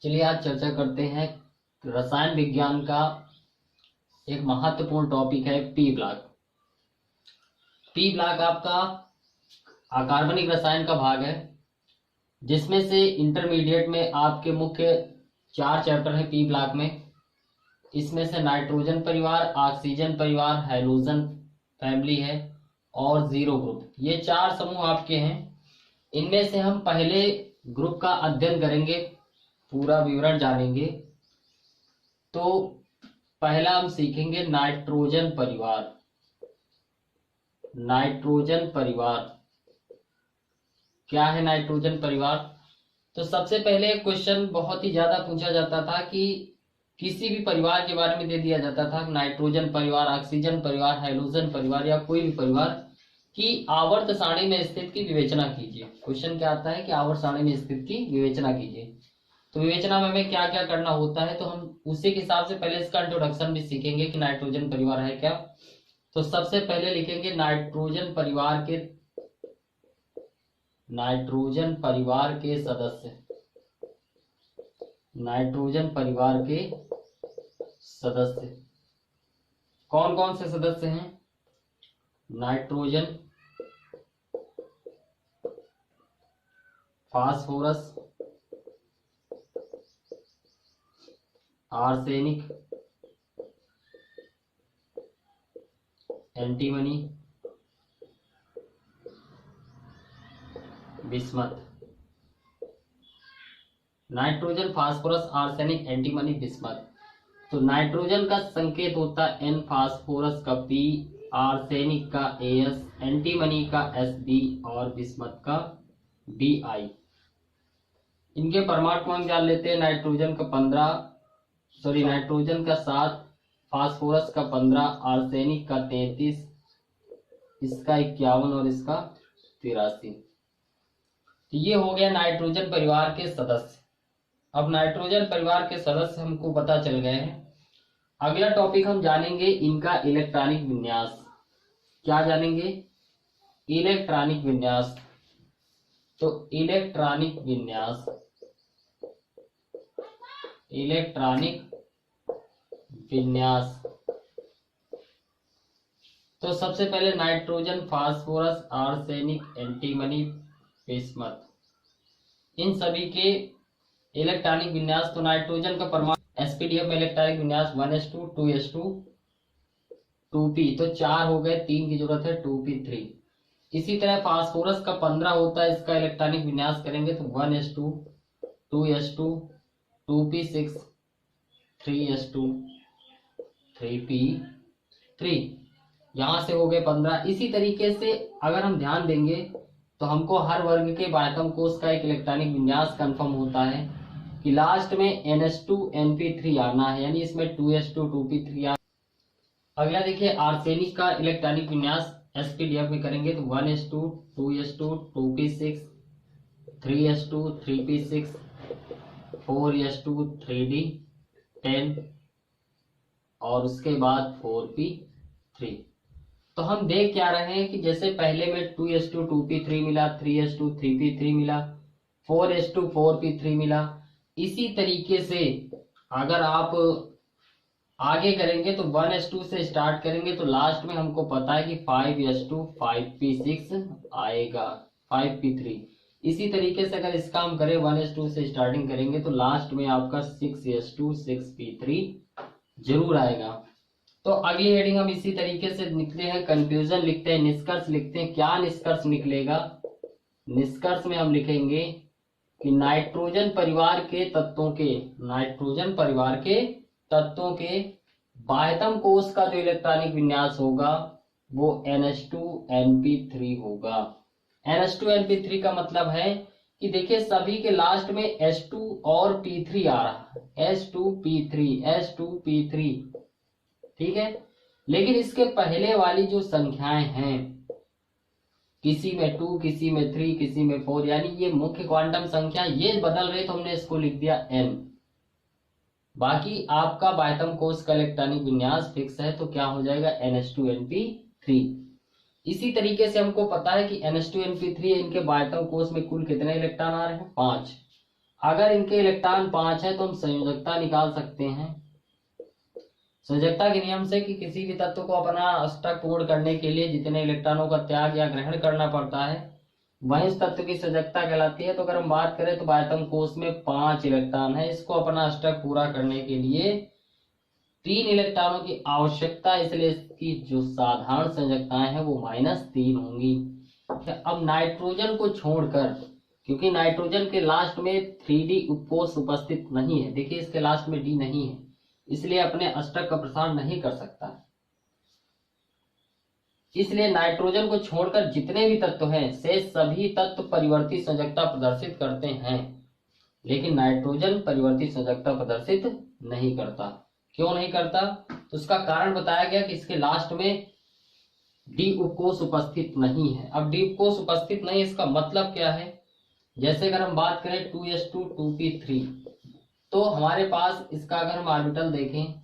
चलिए आज चर्चा करते हैं रसायन विज्ञान का एक महत्वपूर्ण टॉपिक है पी ब्लॉक। पी ब्लॉक आपका अकार्बनिक रसायन का भाग है, जिसमें से इंटरमीडिएट में आपके मुख्य 4 चैप्टर है पी ब्लॉक में। इसमें से नाइट्रोजन परिवार, ऑक्सीजन परिवार, हाइड्रोजन फैमिली है और जीरो ग्रुप, ये 4 समूह आपके हैं। इनमें से हम पहले ग्रुप का अध्ययन करेंगे, पूरा विवरण जानेंगे। तो पहला हम सीखेंगे नाइट्रोजन परिवार। नाइट्रोजन परिवार क्या है? नाइट्रोजन परिवार, तो सबसे पहले क्वेश्चन बहुत ही ज्यादा पूछा जाता था कि किसी भी परिवार के बारे में दे दिया जाता था, नाइट्रोजन परिवार, ऑक्सीजन परिवार, हाइड्रोजन परिवार या कोई भी परिवार की आवर्त सारणी में स्थित की विवेचना कीजिए। क्वेश्चन क्या आता है कि आवर्त सारणी में स्थित की विवेचना कीजिए। तो विवेचना में हमें क्या क्या करना होता है, तो हम उसी के हिसाब से पहले इसका इंट्रोडक्शन भी सीखेंगे कि नाइट्रोजन परिवार है क्या। तो सबसे पहले लिखेंगे नाइट्रोजन परिवार के सदस्य। नाइट्रोजन परिवार के सदस्य कौन कौन से सदस्य हैं? Nitrogen, phosphorus, arsenic, antimony, bismuth. Nitrogen, phosphorus, arsenic, antimony, bismuth. तो नाइट्रोजन का संकेत होता है N, फास्फोरस का P, आर्सेनिक का AS, एंटीमनी का SB और बिस्मथ का BI। इनके परमाणु क्रमांक जान लेते हैं। नाइट्रोजन का 7, फास्फोरस का 15, आर्सेनिक का 33, इसका 51 और इसका 83। ये हो गया नाइट्रोजन परिवार के सदस्य। अब नाइट्रोजन परिवार के सदस्य हमको पता चल गए हैं। अगला टॉपिक हम जानेंगे इनका इलेक्ट्रॉनिक विन्यास। क्या जानेंगे? इलेक्ट्रॉनिक विन्यास। तो इलेक्ट्रॉनिक विन्यास। तो सबसे पहले nitrogen, phosphorus, arsenic, antimony, bismuth, इन सभी के इलेक्ट्रॉनिक विन्यास। तो नाइट्रोजन का परमाणु sp-df में इलेक्ट्रॉनिक विन्यास 1s2 2s2 2p, तो 4 हो गए, 3 की जरूरत है, 2p3। इसी तरह फास्फोरस का 15 होता है, इसका इलेक्ट्रॉनिक विन्यास करेंगे तो 1s2 2s2 2p6 3s2 3p3, यहां से हो गए 15। इसी तरीके से अगर हम ध्यान देंगे तो हमको हर वर्ग के बायतम कोष का एक इलेक्ट्रॉनिक विन्यास कंफर्म होता है कि लास्ट में NH2NP3 आना है, यानी इसमें 2s2 2p3 आना। अगला देखिए आर्सेनिक का इलेक्ट्रॉनिक विन्यास sp-df में करेंगे तो 1s2 2s2 2p6 3s2 3p6 4s2 3d10 और उसके बाद 4p3। तो हम देख क्या रहे हैं कि जैसे पहले में 2s2 2p3 मिला, 3s2 3p3 मिला, 4s2 4p3 मिला, इसी तरीके से अगर आप आगे करेंगे तो 1s2 से स्टार्ट करेंगे तो लास्ट में हमको पता है कि 5s2 5p6 आएगा, 5p3। इसी तरीके से अगर इसका हम करें 1s2 से स्टार्टिंग करेंगे तो लास्ट में आपका 6s2 6p3 जरूर आएगा। तो अगली हेडिंग हम इसी तरीके से लिखते हैं, कंक्लूजन लिखते हैं, निष्कर्ष लिखते हैं। क्या निष्कर्ष निकलेगा? निष्कर्ष में हम लिखेंगे कि नाइट्रोजन परिवार के तत्वों के बाह्यतम कोष का जो इलेक्ट्रॉनिक विन्यास होगा वो NH2NP3 होगा। NH2NP3 का मतलब है कि देखिए सभी के लास्ट में H2 और P3 आ रहा है, H2P3, ठीक है। लेकिन इसके पहले वाली जो संख्याएं हैं, किसी में 2, किसी में 3, किसी में 4, यानी ये मुख्य क्वांटम संख्या ये बदल रही, तो हमने इसको लिख दिया n। बाकी आपका बाह्यतम कोष का इलेक्ट्रॉनिक विन्यास फिक्स है, तो क्या हो जाएगा NH2NP3। इसी तरीके से हमको पता है कि NH2NP3 इनके बाह्यतम कोष में कुल कितने इलेक्ट्रॉन आ रहे हैं? 5। अगर इनके इलेक्ट्रॉन 5 है तो हम संयोजकता निकाल सकते हैं। संयोजकता के नियम से कि किसी भी तत्व को अपना अष्टक पूर्ण करने के लिए जितने इलेक्ट्रॉनों का त्याग या ग्रहण करना पड़ता है वही उस तत्व की संयोजकता कहलाती है। तो अगर हम बात करें तो बाह्यतम कोष में 5 इलेक्ट्रॉन है, इसको अपना अष्टक पूरा करने के लिए 3 इलेक्ट्रॉनों की आवश्यकता, इसलिए इसकी जो साधारण संयोजकताएं हैं वो -3 होंगी। अब नाइट्रोजन को छोड़कर, क्योंकि नाइट्रोजन के लास्ट में 3D उपकोष उपस्थित नहीं है, देखिए इसके लास्ट में D नहीं है, इसलिए अपने अष्टक का प्रसार नहीं कर सकता। इसलिए नाइट्रोजन को छोड़कर जितने भी तत्व हैं से सभी तत्व परिवर्ती संयोजकता प्रदर्शित करते हैं, लेकिन नाइट्रोजन परिवर्ती संयोजकता प्रदर्शित नहीं करता। क्यों नहीं करता? तो उसका कारण बताया गया कि इसके लास्ट में डी उपकोष उपस्थित नहीं है। अब डी उपकोष उपस्थित नहीं, इसका मतलब क्या है? जैसे अगर हम बात करें 2s2 2p3, तो हमारे पास इसका अगर हम ऑर्बिटल देखें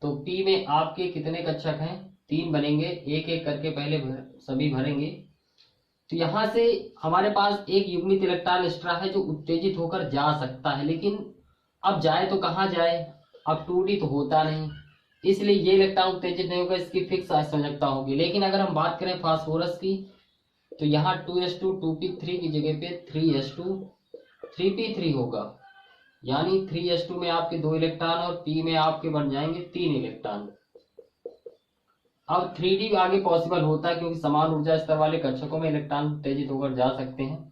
तो p में आपके कितने कक्षक हैं? 3 बनेंगे, एक एक करके पहले सभी भरेंगे। तो यहां से हमारे पास एक युग्मित इलेक्ट्रॉन एक्स्ट्रा है जो उत्तेजित होकर जा सकता है, लेकिन अब जाए तो कहां जाए? अब 2D तो होता नहीं, इसलिए ये इलेक्ट्रॉन उत्तेजित नहीं होगा, इसकी फिक्स संयोजकता होगी। लेकिन अगर हम बात करें फास्फोरस की तो यहाँ 2s2 2p3 की जगह पे 3s2 3p3 होगा, यानी 3s2 में आपके 2 इलेक्ट्रॉन और p में आपके बन जाएंगे 3 इलेक्ट्रॉन। अब 3D आगे पॉसिबल होता है क्योंकि समान ऊर्जा स्तर वाले कक्षकों में इलेक्ट्रॉन उत्तेजित होकर जा सकते हैं।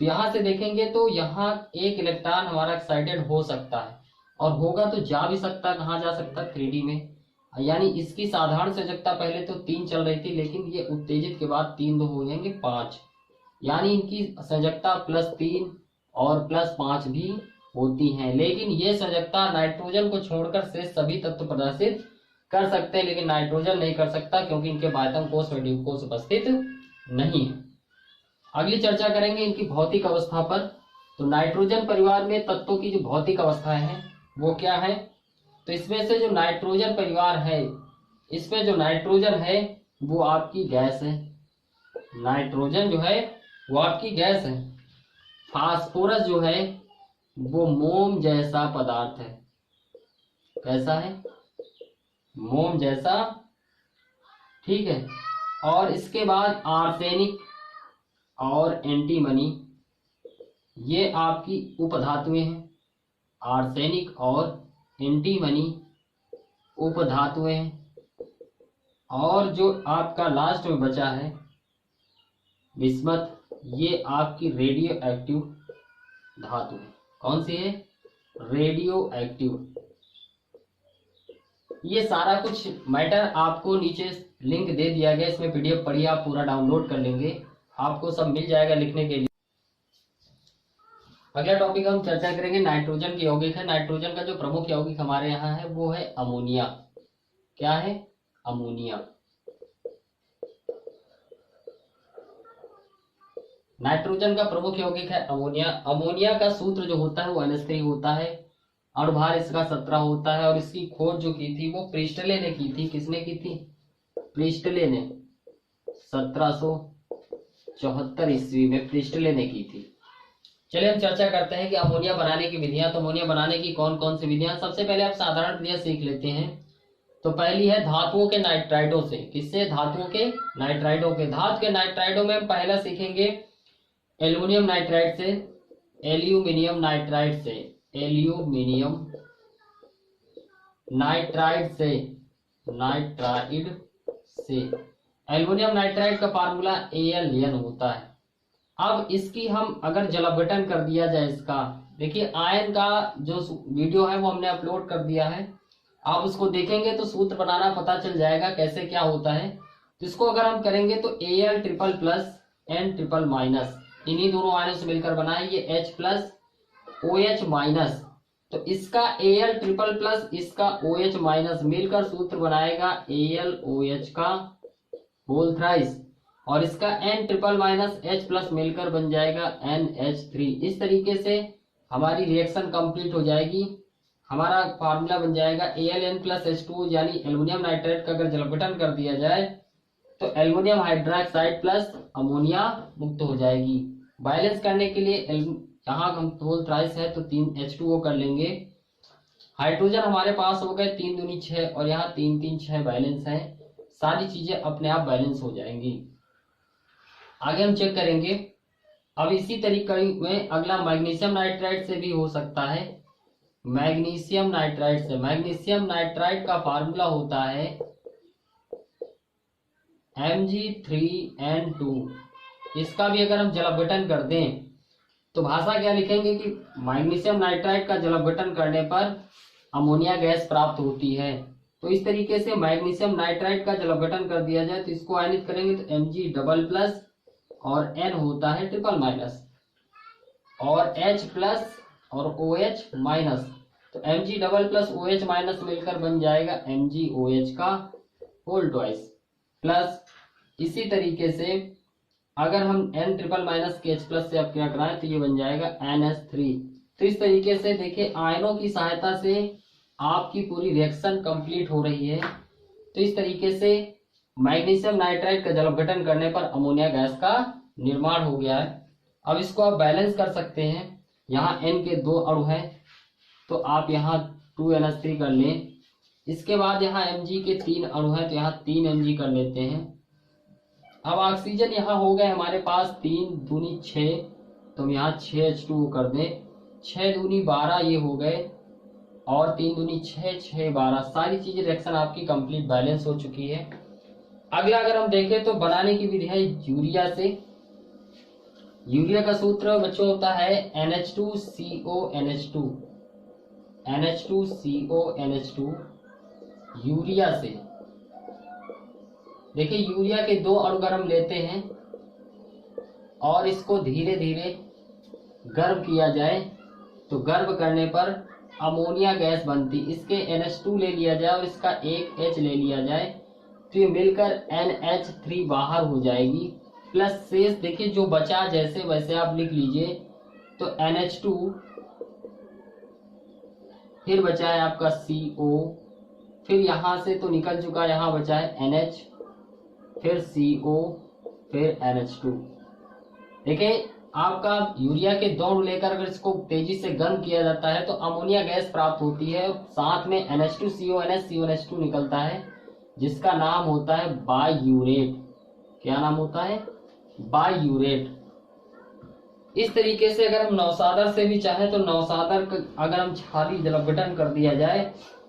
तो यहां से देखेंगे तो यहाँ एक इलेक्ट्रॉन हमारा एक्साइटेड हो सकता है, और होगा तो जा भी सकता है। कहाँ जा सकता है? 3D में। यानी इसकी साधारण संयोजकता पहले तो 3 चल रही थी, लेकिन ये उत्तेजित के बाद 3 2 हो जाएंगे 5, यानी इनकी संयोजकता +3 और +5 भी होती हैं। लेकिन ये संयोजकता नाइट्रोजन को छोड़कर से सभी तत्व प्रदर्शित कर सकते हैं, लेकिन नाइट्रोजन नहीं कर सकता क्योंकि इनके बाह्यतम कोष में डी उपकोष उपस्थित नहीं है। अगली चर्चा करेंगे इनकी भौतिक अवस्था पर। तो नाइट्रोजन परिवार में तत्वों की जो भौतिक अवस्थाएं हैं वो क्या है? तो इसमें से जो नाइट्रोजन परिवार है, इसमें जो नाइट्रोजन है वो आपकी गैस है। नाइट्रोजन जो है वो आपकी गैस है। फास्फोरस जो है वो मोम जैसा पदार्थ है। कैसा है? मोम जैसा, ठीक है। और इसके बाद आर्सेनिक और एंटीमनी, ये आपकी उपधातुएं हैं। आर्सेनिक और एंटीमनी उपधातुएं हैं। और जो आपका लास्ट में बचा है बिस्मथ, ये आपकी रेडियो एक्टिव धातु है। कौन सी है? Radio active. ये सारा कुछ मैटर आपको नीचे लिंक दे दिया गया, इसमें PDF पढ़िए, आप पूरा डाउनलोड कर लेंगे, आपको सब मिल जाएगा लिखने के लिए। अगला टॉपिक हम चर्चा करेंगे नाइट्रोजन के यौगिक है। नाइट्रोजन का जो प्रमुख यौगिक हमारे यहाँ है वो है अमोनिया। क्या है? अमोनिया। नाइट्रोजन का प्रमुख यौगिक है अमोनिया। अमोनिया का सूत्र जो होता है वो NH3 होता है, अणुभार इसका 17 होता है, और इसकी खोज जो की थी वो प्रिस्टले ने की थी। किसने की थी? प्रिस्टले ने। 1774 ईस्वी में प्रिस्टले ने की थी। चलिए हम चर्चा करते हैं कि अमोनिया बनाने की विधियां। तो अमोनिया बनाने की कौन कौन सी विधियां? सबसे पहले आप साधारण विधियां सीख लेते हैं। तो पहली है धातुओं के नाइट्राइडों से। किससे? धातुओं के नाइट्राइडों के। धातु के नाइट्राइडों में हम पहला सीखेंगे एल्यूमिनियम नाइट्राइड से। एल्यूमिनियम नाइट्राइड से। एल्यूमिनियम नाइट्राइड से। नाइट्राइड से। एल्यूमिनियम नाइट्राइड का फार्मूला AlN होता है। अब इसकी हम अगर जल अपघटन कर दिया जाए इसका, देखिए आयन का जो वीडियो है वो हमने अपलोड कर दिया है, आप उसको देखेंगे तो सूत्र बनाना पता चल जाएगा कैसे क्या होता है। तो इसको अगर हम करेंगे तो Al triple plus N triple minus, इन्हीं दोनों आयनों से मिलकर बना है ये H प्लस OH माइनस। तो इसका Al ट्रिपल प्लस इसका OH माइनस मिलकर सूत्र बनाएगा AlOH का होल थ्राइस, और इसका N triple minus H plus मिलकर बन जाएगा NH3। इस तरीके से हमारी रिएक्शन कंप्लीट हो जाएगी। हमारा फार्मूला बन जाएगा AlN प्लस H2, यानी एल्युमिनियम नाइट्राइड का अगर जलपघटन कर दिया जाए तो एल्युमिनियम हाइड्रोक्साइड प्लस अमोनिया मुक्त हो जाएगी। बैलेंस करने के लिए यहाँ हम टोल थ्राइस है तो 3 H2O कर लेंगे। हाइड्रोजन हमारे पास हो गए 3 दूनी 6 और यहाँ 3 3 6 बैलेंस है। सारी चीजें अपने आप बैलेंस हो जाएंगी। आगे हम चेक करेंगे। अब इसी तरीके में अगला मैग्नीशियम नाइट्राइड से भी हो सकता है। मैग्नीशियम नाइट्राइड से, मैग्नीशियम नाइट्राइड का फार्मूला होता है Mg3N2। इसका भी अगर हम जल अपघटन कर दें तो भाषा क्या लिखेंगे कि मैग्नीशियम नाइट्राइड का जल अपघटन करने पर अमोनिया गैस प्राप्त होती है। तो इस तरीके से मैग्नीशियम नाइट्राइड का जल अपघटन कर दिया जाए तो इसको आयनित करेंगे तो Mg डबल प्लस और N होता है ट्रिपल माइनस और H प्लस और OH माइनस। तो Mg double plus OH minus मिलकर बन जाएगा MgOH का होल ट्वाइस प्लस। इसी तरीके से अगर हम N ट्रिपल माइनस के H प्लस से अपक्रिया कराएं तो ये बन जाएगा NH3। तो इस तरीके से देखिए आयनों की सहायता से आपकी पूरी रिएक्शन कंप्लीट हो रही है। तो इस तरीके से मैग्नीशियम नाइट्राइड का जल अपघटन करने पर अमोनिया गैस का निर्माण हो गया है। अब इसको आप बैलेंस कर सकते हैं। यहाँ N के 2 अणु हैं तो आप यहाँ 2NH3 कर लें। इसके बाद यहाँ Mg के 3 अणु हैं तो यहाँ 3 Mg कर लेते हैं। अब ऑक्सीजन यहाँ हो गए हमारे पास 3 दूनी 6 तो हम यहाँ 6 H2O कर दें। 6 दूनी 12 ये हो गए और 3 दूनी 6 6 12 सारी चीजें रिएक्शन आपकी कंप्लीट बैलेंस हो चुकी है। अगला अगर हम देखें तो बनाने की विधि है यूरिया से। यूरिया का सूत्र बच्चों होता है NH2CONH2 NH2CONH2। यूरिया से देखिए यूरिया के 2 अणु अगर हम लेते हैं और इसको धीरे धीरे गर्म किया जाए तो गर्म करने पर अमोनिया गैस बनती। इसके NH2 ले लिया जाए और इसका एक H ले लिया जाए तो ये मिलकर NH3 बाहर हो जाएगी प्लस शेष देखिए जो बचा जैसे वैसे आप लिख लीजिए। तो NH2 फिर बचा है आपका CO, फिर यहां से तो निकल चुका, यहां बचा है NH, फिर CO, फिर NH2। देखिए आपका यूरिया के 2 अणु लेकर अगर इसको तेजी से गर्म किया जाता है तो अमोनिया गैस प्राप्त होती है। साथ में NH2CONH CONH2 निकलता है जिसका नाम होता है बायूरेट। क्या नाम होता है? बायूरेट। इस तरीके से अगर हम नौसादर से भी चाहें तो नौसादर अगर हम क्षारीय जल अपघटन कर दिया जाए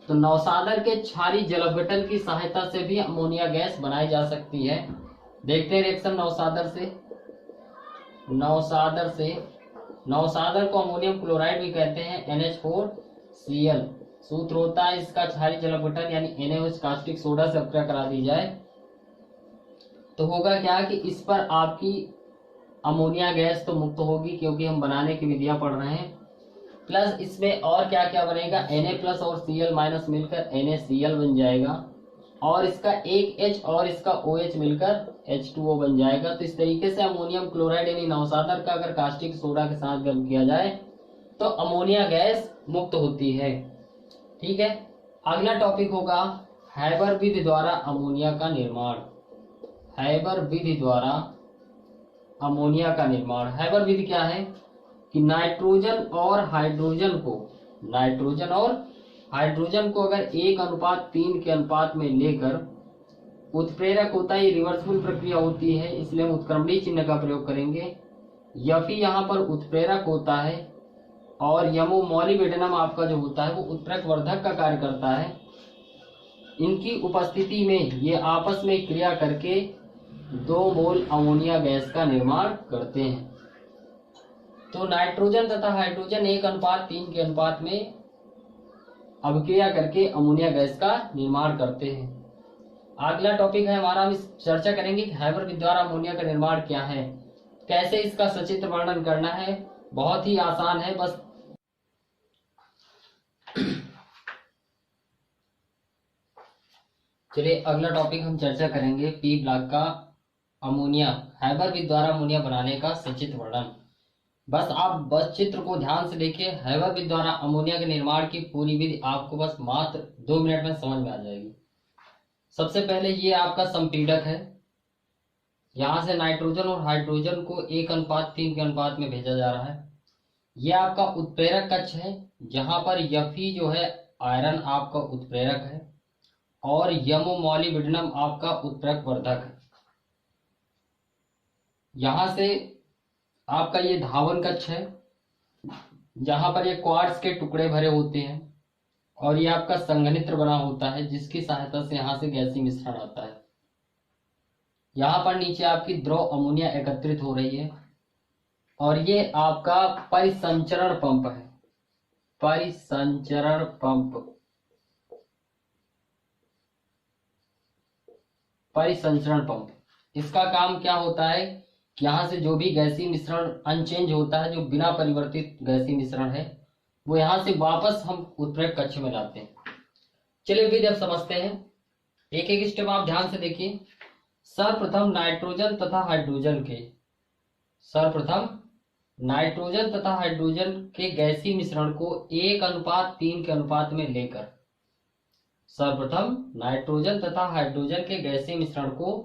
तो नौसादर के क्षारीय जल अपघटन की सहायता से भी अमोनिया गैस बनाई जा सकती है। देखते हैं रिएक्शन नौसादर से। नौसादर को अमोनियम क्लोराइड भी कहते हैं NH4Cl। सूत्र होता है इसका क्षारीय जल अपघटन यानी NaOH कास्टिक सोडा से अपक्रिया करा दी जाए तो होगा क्या कि इस पर आपकी अमोनिया गैस तो मुक्त होगी क्योंकि हम बनाने की विधियां पढ़ रहे हैं। प्लस इसमें और क्या क्या बनेगा, Na प्लस और Cl माइनस मिलकर NaCl बन जाएगा और इसका एक H और इसका OH मिलकर H2O बन जाएगा। तो इस तरीके से अमोनियम क्लोराइड यानी नौसादर का अगर कास्टिक सोडा के साथ गर्म किया जाए तो अमोनिया गैस मुक्त होती है। ठीक है, अगला टॉपिक होगा हैबर विधि द्वारा अमोनिया का निर्माण। हैबर विधि द्वारा अमोनिया का निर्माण। हैबर विधि क्या है कि नाइट्रोजन और हाइड्रोजन को अगर 1:3 के अनुपात में लेकर उत्प्रेरक होता है, ये रिवर्सिबल प्रक्रिया होती है इसलिए हम उत्क्रमणीय चिन्ह का प्रयोग करेंगे। Fe यहाँ पर उत्प्रेरक होता है और यमो मॉलिब्डेनम आपका जो होता है वो उत्प्रेरक वर्धक का कार्य करता है। इनकी उपस्थिति में ये आपस में क्रिया करके 2 मोल अमोनिया गैस का निर्माण करते हैं। तो नाइट्रोजन तथा हाइड्रोजन 1:3 के अनुपात में अभिक्रिया करके अमोनिया गैस का निर्माण करते हैं। अगला टॉपिक है हमारा, हम इस चर्चा करेंगे कि हैबर विधि द्वारा अमोनिया का निर्माण क्या है, कैसे इसका सचित्र वर्णन करना है। बहुत ही आसान है, बस चलिए अगला टॉपिक हम चर्चा करेंगे पी ब्लॉक का अमोनिया, हैबर विधि द्वारा अमोनिया बनाने का सचित्र वर्णन। बस चित्र को ध्यान से देखिए। हैबर विधि द्वारा अमोनिया के निर्माण की पूरी विधि आपको बस मात्र 2 मिनट में समझ में आ जाएगी। सबसे पहले ये आपका संपीड़क है, यहाँ से नाइट्रोजन और हाइड्रोजन को 1:3 के अनुपात में भेजा जा रहा है। यह आपका उत्प्रेरक कक्ष है, जहां पर Fe जो है आयरन आपका उत्प्रेरक है और यमो मॉलिब्डेनम आपका उत्प्रेरक वर्धक है। यहां से आपका ये धावन कक्ष है, जहां पर ये क्वार्ट्ज के टुकड़े भरे होते हैं और ये आपका संघनित्र बना होता है, जिसकी सहायता से यहां से गैसीय मिश्रण आता है। यहां पर नीचे आपकी द्रव अमोनिया एकत्रित हो रही है और ये आपका परिसंचरण पंप है। परिसंचरण पंप, परिसंचरण पंप, इसका काम क्या होता है? यहां से जो भी गैसीय मिश्रण अनचेंज होता है, जो बिना परिवर्तित गैसीय मिश्रण है, वो यहां से वापस हम उत्प्रेरक कक्ष में लाते हैं। चलिए विधि अब समझते हैं, एक एक स्टेप आप ध्यान से देखिए। सर्वप्रथम नाइट्रोजन तथा हाइड्रोजन के, सर्वप्रथम नाइट्रोजन तथा हाइड्रोजन के गैसीय मिश्रण को 1:3 के अनुपात में लेकर, सर्वप्रथम नाइट्रोजन तथा हाइड्रोजन के गैसीय मिश्रण को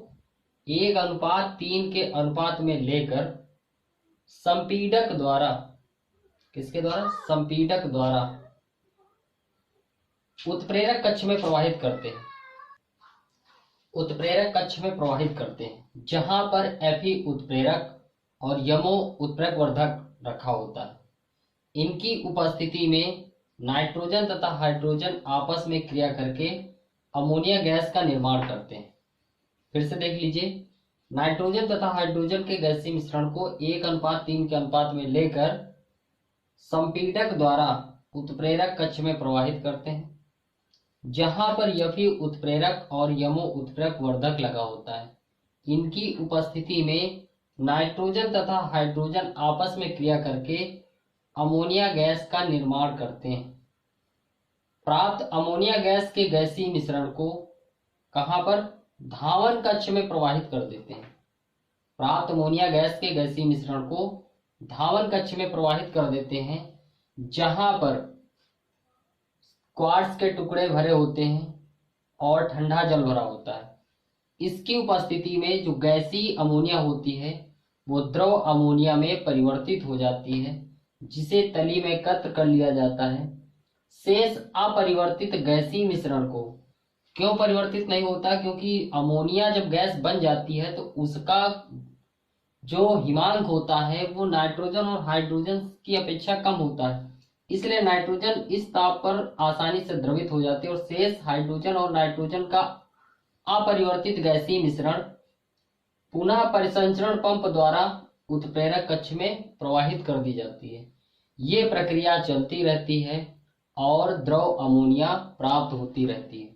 1:3 के अनुपात में लेकर संपीडक द्वारा, किसके द्वारा? संपीडक द्वारा उत्प्रेरक कक्ष में प्रवाहित करते हैं। उत्प्रेरक कक्ष में प्रवाहित करते हैं, जहां पर Fe उत्प्रेरक और यमो उत्प्रेरक वर्धक रखा होता है। इनकी उपस्थिति में नाइट्रोजन तथा हाइड्रोजन आपस में क्रिया करके अमोनिया गैस का निर्माण करते हैं। फिर से देख लीजिए, नाइट्रोजन तथा हाइड्रोजन के गैसीय मिश्रण को 1:3 के अनुपात में लेकर संपीडक द्वारा उत्प्रेरक कक्ष में प्रवाहित करते हैं, जहां पर Fe उत्प्रेरक और यमो उत्प्रेरक वर्धक लगा होता है। इनकी उपस्थिति में नाइट्रोजन तथा हाइड्रोजन आपस में क्रिया करके अमोनिया गैस का निर्माण करते हैं। प्राप्त अमोनिया गैस के गैसीय मिश्रण को कहां पर? धावन कक्ष में प्रवाहित कर देते हैं। प्राप्त अमोनिया गैस के गैसीय मिश्रण को धावन कक्ष में प्रवाहित कर देते हैं, जहां पर क्वार्ट्ज के टुकड़े भरे होते हैं और ठंडा जल भरा होता है। इसकी उपस्थिति में जो गैसीय अमोनिया होती है वो द्रव अमोनिया में परिवर्तित हो जाती है, जिसे तली में एकत्र कर लिया जाता है। शेष अपरिवर्तित गैसीय मिश्रण को, क्यों परिवर्तित नहीं होता? क्योंकि अमोनिया जब गैस बन जाती है तो उसका जो हिमांक होता है वो नाइट्रोजन और हाइड्रोजन की अपेक्षा कम होता है, इसलिए नाइट्रोजन इस ताप पर आसानी से द्रवित हो जाती है और शेष हाइड्रोजन और नाइट्रोजन का अपरिवर्तित गैसीय मिश्रण पुनः परिसंचरण पंप द्वारा उत्प्रेरक कक्ष में प्रवाहित कर दी जाती है। ये प्रक्रिया चलती रहती है और द्रव अमोनिया प्राप्त होती रहती है।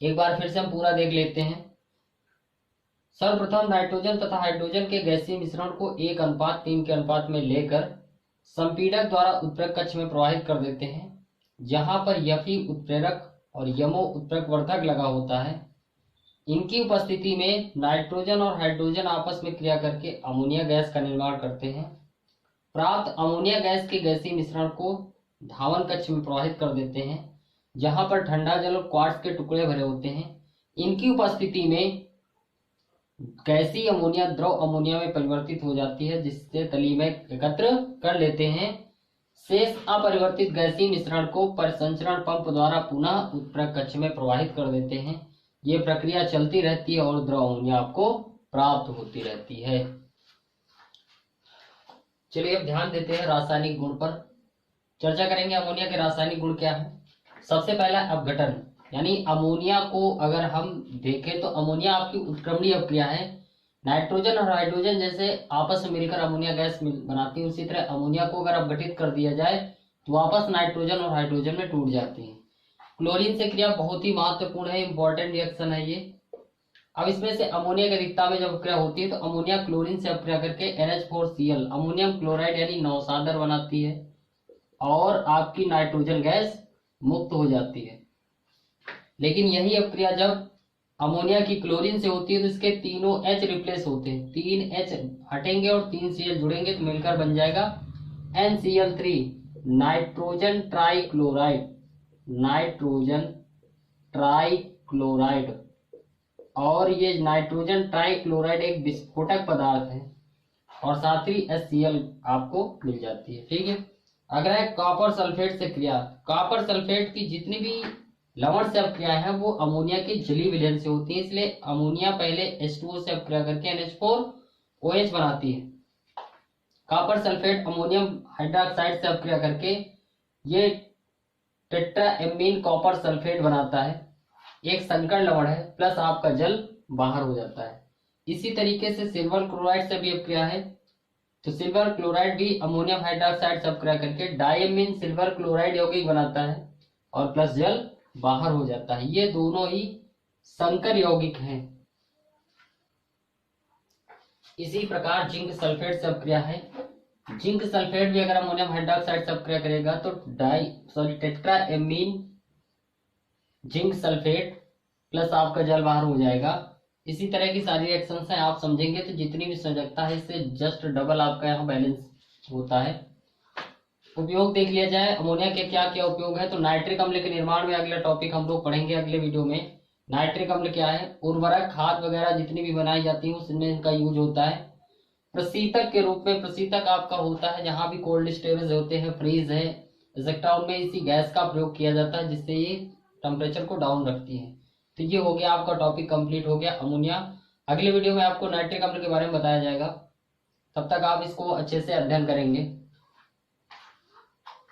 एक बार फिर से हम पूरा देख लेते हैं। सर्वप्रथम नाइट्रोजन तथा हाइड्रोजन के गैसीय मिश्रण को 1:3 के अनुपात में लेकर संपीडक द्वारा उत्प्रेरक कक्ष में प्रवाहित कर देते हैं, जहां पर Fe उत्प्रेरक और यमो उत्प्रेरक वर्धक लगा होता है। इनकी उपस्थिति में नाइट्रोजन और हाइड्रोजन आपस में क्रिया करके अमोनिया गैस का निर्माण करते हैं। प्राप्त अमोनिया गैस के गैसीय मिश्रण को धावन कक्ष में प्रवाहित कर देते हैं, जहां पर ठंडा जल और क्वार्ट्ज के टुकड़े भरे होते हैं। इनकी उपस्थिति में गैसीय अमोनिया द्रव अमोनिया में परिवर्तित हो जाती है, जिससे तली में एकत्र कर लेते हैं। शेष अपरिवर्तित गैसीय मिश्रण को परिसंचरण पंप द्वारा पुनः उत्प्रेरक कक्ष में प्रवाहित कर देते हैं। ये प्रक्रिया चलती रहती है और द्रव अमोनिया आपको प्राप्त होती रहती है। चलिए अब ध्यान देते हैं रासायनिक गुण पर। चर्चा करेंगे अमोनिया के रासायनिक गुण क्या है। सबसे पहला अपघटन, यानी अमोनिया को अगर हम देखें तो अमोनिया आपकी उत्क्रमणीय अभिक्रिया है। नाइट्रोजन और हाइड्रोजन जैसे आपस में मिलकर अमोनिया गैस बनाती है, उसी तरह अमोनिया को अगर अपघटित कर दिया जाए तो वापस नाइट्रोजन और हाइड्रोजन में टूट जाती है। क्लोरीन से क्रिया बहुत ही महत्वपूर्ण है, इंपॉर्टेंट रिएक्शन है ये। अब इसमें से अमोनिया की रिक्ता में जब अभिक्रिया होती है तो अमोनिया क्लोरीन से अभिक्रिया करके NH4Cl अमोनियम क्लोराइड यानी नौसादर बनाती है और आपकी नाइट्रोजन गैस मुक्त हो जाती है। लेकिन यही अभिक्रिया जब अमोनिया की क्लोरीन से होती है तो इसके तीनों H रिप्लेस होते हैं, 3 H हटेंगे और 3 Cl जुड़ेंगे तो मिलकर बन जाएगा NCl3 nitrogen trichloride. Nitrogen trichloride और ये नाइट्रोजन ट्राइक्लोराइड एक विस्फोटक पदार्थ है और साथ ही HCl आपको मिल जाती है। ठीक है। अगर है कॉपर सल्फेट से क्रिया, कॉपर सल्फेट की जितनी भी लवण से अपक्रियाएं हैं वो अमोनिया के जलीय विलयन से होती है, इसलिए अमोनिया पहले H2O से अपक्रिया करके NH4OH बनाती है। कॉपर सल्फेट अमोनियम हाइड्रोक्साइड से अपक्रिया करके ये टेट्राएमीन कॉपर सल्फेट बनाता है, एक संकर लवण है, प्लस आपका जल बाहर हो जाता है। इसी तरीके से सिल्वर क्लोराइड से भी अपक्रिया है, तो सिल्वर क्लोराइड भी अमोनियम हाइड्रोक्साइड से अपक्रिया करके डायमीन सिल्वर क्लोराइड यौगिक बनाता है और प्लस जल बाहर हो जाता है। ये दोनों ही संकर यौगिक हैं। इसी प्रकार जिंक सल्फेट से अपक्रिया है, जिंक सल्फेट भी अगर अमोनियम हाइड्रोक्साइड से अपक्रिया करेगा तो टेट्राएमीन जिंक सल्फेट प्लस आपका जल बाहर हो जाएगा। इसी तरह की सारी रिएक्शंस हैं, आप समझेंगे तो जितनी भी संयोजकता है इससे जस्ट डबल आपका यहाँ बैलेंस होता है। उपयोग देख लिया जाए, अमोनिया के क्या क्या उपयोग है। तो नाइट्रिक अम्ल के निर्माण में अगला टॉपिक हम लोग पढ़ेंगे अगले वीडियो में। नाइट्रिक अम्ल क्या है, उर्वरक खाद वगैरह जितनी भी बनाई जाती है उसमें इनका यूज होता है। प्रशीतक के रूप में, प्रशीतक आपका होता है जहां भी कोल्ड स्टोरेज होते हैं, फ्रीज है एक्सेट्रा, उनमें इसी गैस का प्रयोग किया जाता है जिससे ये टेम्परेचर को डाउन रखती है। तो ये हो गया आपका टॉपिक कंप्लीट हो गया अमोनिया। अगले वीडियो में आपको नाइट्रिक अम्ल के बारे में बताया जाएगा, तब तक आप इसको अच्छे से अध्ययन करेंगे।